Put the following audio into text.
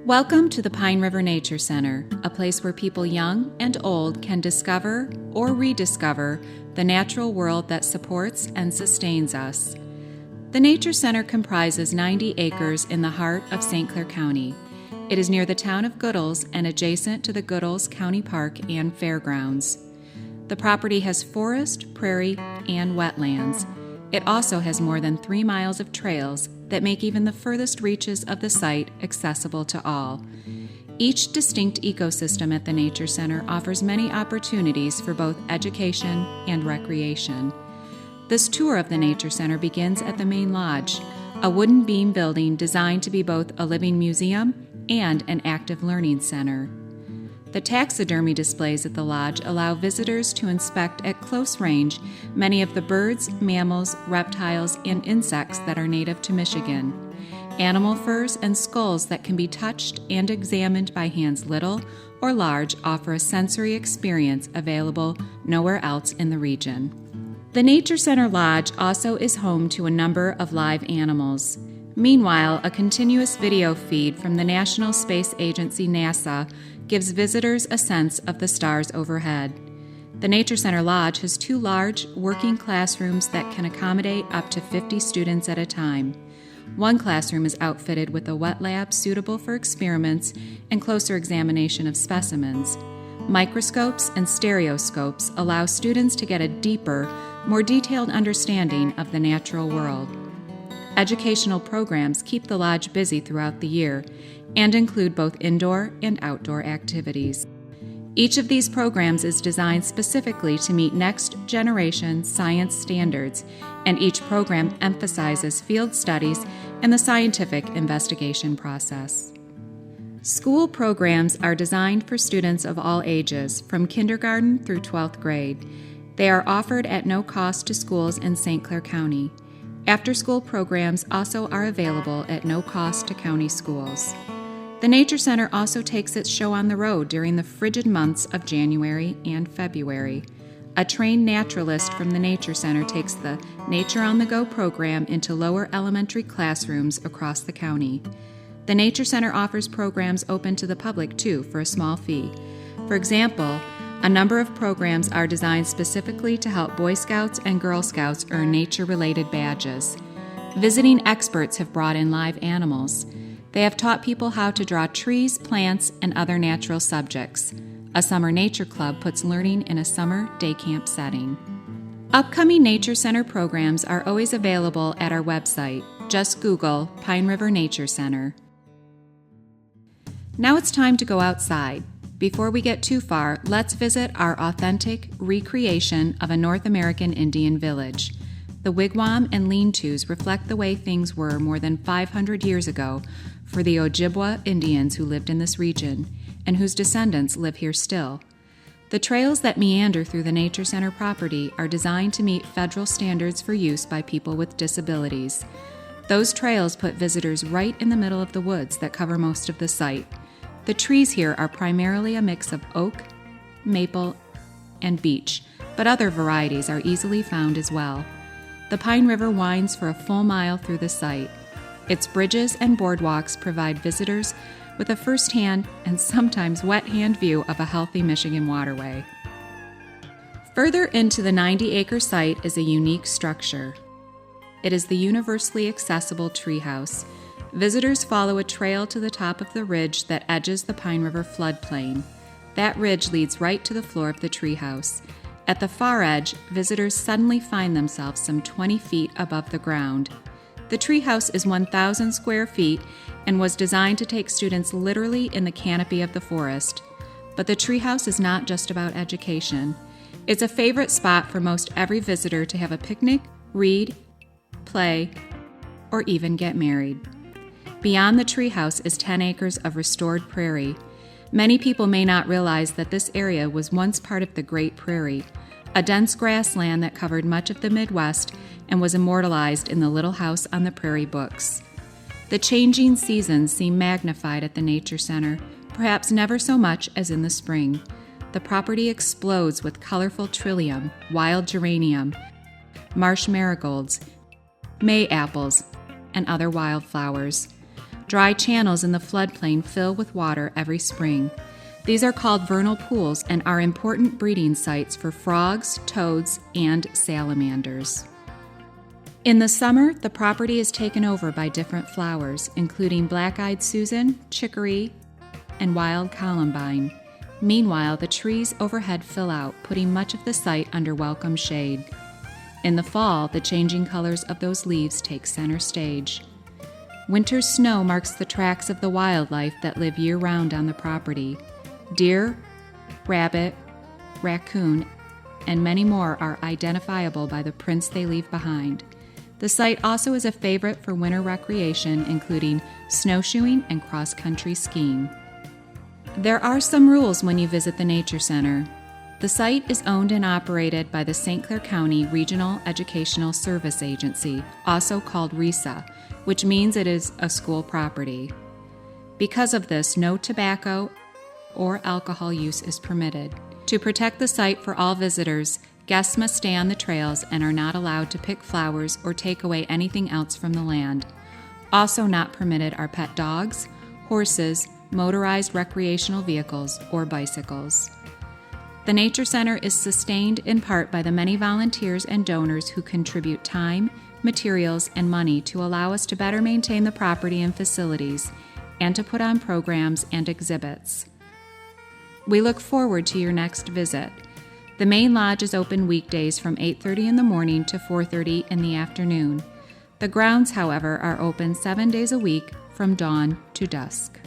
Welcome to the Pine River Nature Center, a place where people young and old can discover or rediscover the natural world that supports and sustains us. The Nature Center comprises 90 acres in the heart of St. Clair County. It is near the town of Goodles and adjacent to the Goodles County Park and Fairgrounds. The property has forest, prairie, and wetlands. It also has more than 3 miles of trails that make even the furthest reaches of the site accessible to all. Each distinct ecosystem at the Nature Center offers many opportunities for both education and recreation. This tour of the Nature Center begins at the main lodge, a wooden beam building designed to be both a living museum and an active learning center. The taxidermy displays at the lodge allow visitors to inspect at close range many of the birds, mammals, reptiles, and insects that are native to Michigan. Animal furs and skulls that can be touched and examined by hands little or large offer a sensory experience available nowhere else in the region. The Nature Center Lodge also is home to a number of live animals. Meanwhile, a continuous video feed from the National Space Agency NASA gives visitors a sense of the stars overhead. The Nature Center Lodge has 2 large, working classrooms that can accommodate up to 50 students at a time. One classroom is outfitted with a wet lab suitable for experiments and closer examination of specimens. Microscopes and stereoscopes allow students to get a deeper, more detailed understanding of the natural world. Educational programs keep the lodge busy throughout the year and include both indoor and outdoor activities. Each of these programs is designed specifically to meet next-generation science standards, and each program emphasizes field studies and the scientific investigation process. School programs are designed for students of all ages, from kindergarten through 12th grade. They are offered at no cost to schools in St. Clair County. After-school programs also are available at no cost to county schools. The Nature Center also takes its show on the road during the frigid months of January and February. A trained naturalist from the Nature Center takes the Nature on the Go program into lower elementary classrooms across the county. The Nature Center offers programs open to the public, too, for a small fee. For example, a number of programs are designed specifically to help Boy Scouts and Girl Scouts earn nature-related badges. Visiting experts have brought in live animals. They have taught people how to draw trees, plants, and other natural subjects. A summer nature club puts learning in a summer day camp setting. Upcoming Nature Center programs are always available at our website. Just Google Pine River Nature Center. Now it's time to go outside. Before we get too far, let's visit our authentic recreation of a North American Indian village. The wigwam and lean-tos reflect the way things were more than 500 years ago for the Ojibwa Indians who lived in this region, and whose descendants live here still. The trails that meander through the Nature Center property are designed to meet federal standards for use by people with disabilities. Those trails put visitors right in the middle of the woods that cover most of the site. The trees here are primarily a mix of oak, maple, and beech, but other varieties are easily found as well. The Pine River winds for a full mile through the site. Its bridges and boardwalks provide visitors with a first-hand and sometimes wet-hand view of a healthy Michigan waterway. Further into the 90-acre site is a unique structure. It is the universally accessible treehouse. Visitors follow a trail to the top of the ridge that edges the Pine River floodplain. That ridge leads right to the floor of the treehouse. At the far edge, visitors suddenly find themselves some 20 feet above the ground. The treehouse is 1,000 square feet and was designed to take students literally in the canopy of the forest. But the treehouse is not just about education. It's a favorite spot for most every visitor to have a picnic, read, play, or even get married. Beyond the treehouse is 10 acres of restored prairie. Many people may not realize that this area was once part of the Great Prairie, a dense grassland that covered much of the Midwest and was immortalized in the Little House on the Prairie books. The changing seasons seem magnified at the Nature Center, perhaps never so much as in the spring. The property explodes with colorful trillium, wild geranium, marsh marigolds, May apples, and other wildflowers. Dry channels in the floodplain fill with water every spring. These are called vernal pools and are important breeding sites for frogs, toads, and salamanders. In the summer, the property is taken over by different flowers, including black-eyed Susan, chicory, and wild columbine. Meanwhile, the trees overhead fill out, putting much of the site under welcome shade. In the fall, the changing colors of those leaves take center stage. Winter's snow marks the tracks of the wildlife that live year-round on the property. Deer, rabbit, raccoon, and many more are identifiable by the prints they leave behind. The site also is a favorite for winter recreation, including snowshoeing and cross-country skiing. There are some rules when you visit the Nature Center. The site is owned and operated by the St. Clair County Regional Educational Service Agency, also called RESA, which means it is a school property. Because of this, no tobacco or alcohol use is permitted. To protect the site for all visitors, guests must stay on the trails and are not allowed to pick flowers or take away anything else from the land. Also not permitted are pet dogs, horses, motorized recreational vehicles, or bicycles. The Nature Center is sustained in part by the many volunteers and donors who contribute time, materials, and money to allow us to better maintain the property and facilities, and to put on programs and exhibits. We look forward to your next visit. The main lodge is open weekdays from 8:30 in the morning to 4:30 in the afternoon. The grounds, however, are open 7 days a week from dawn to dusk.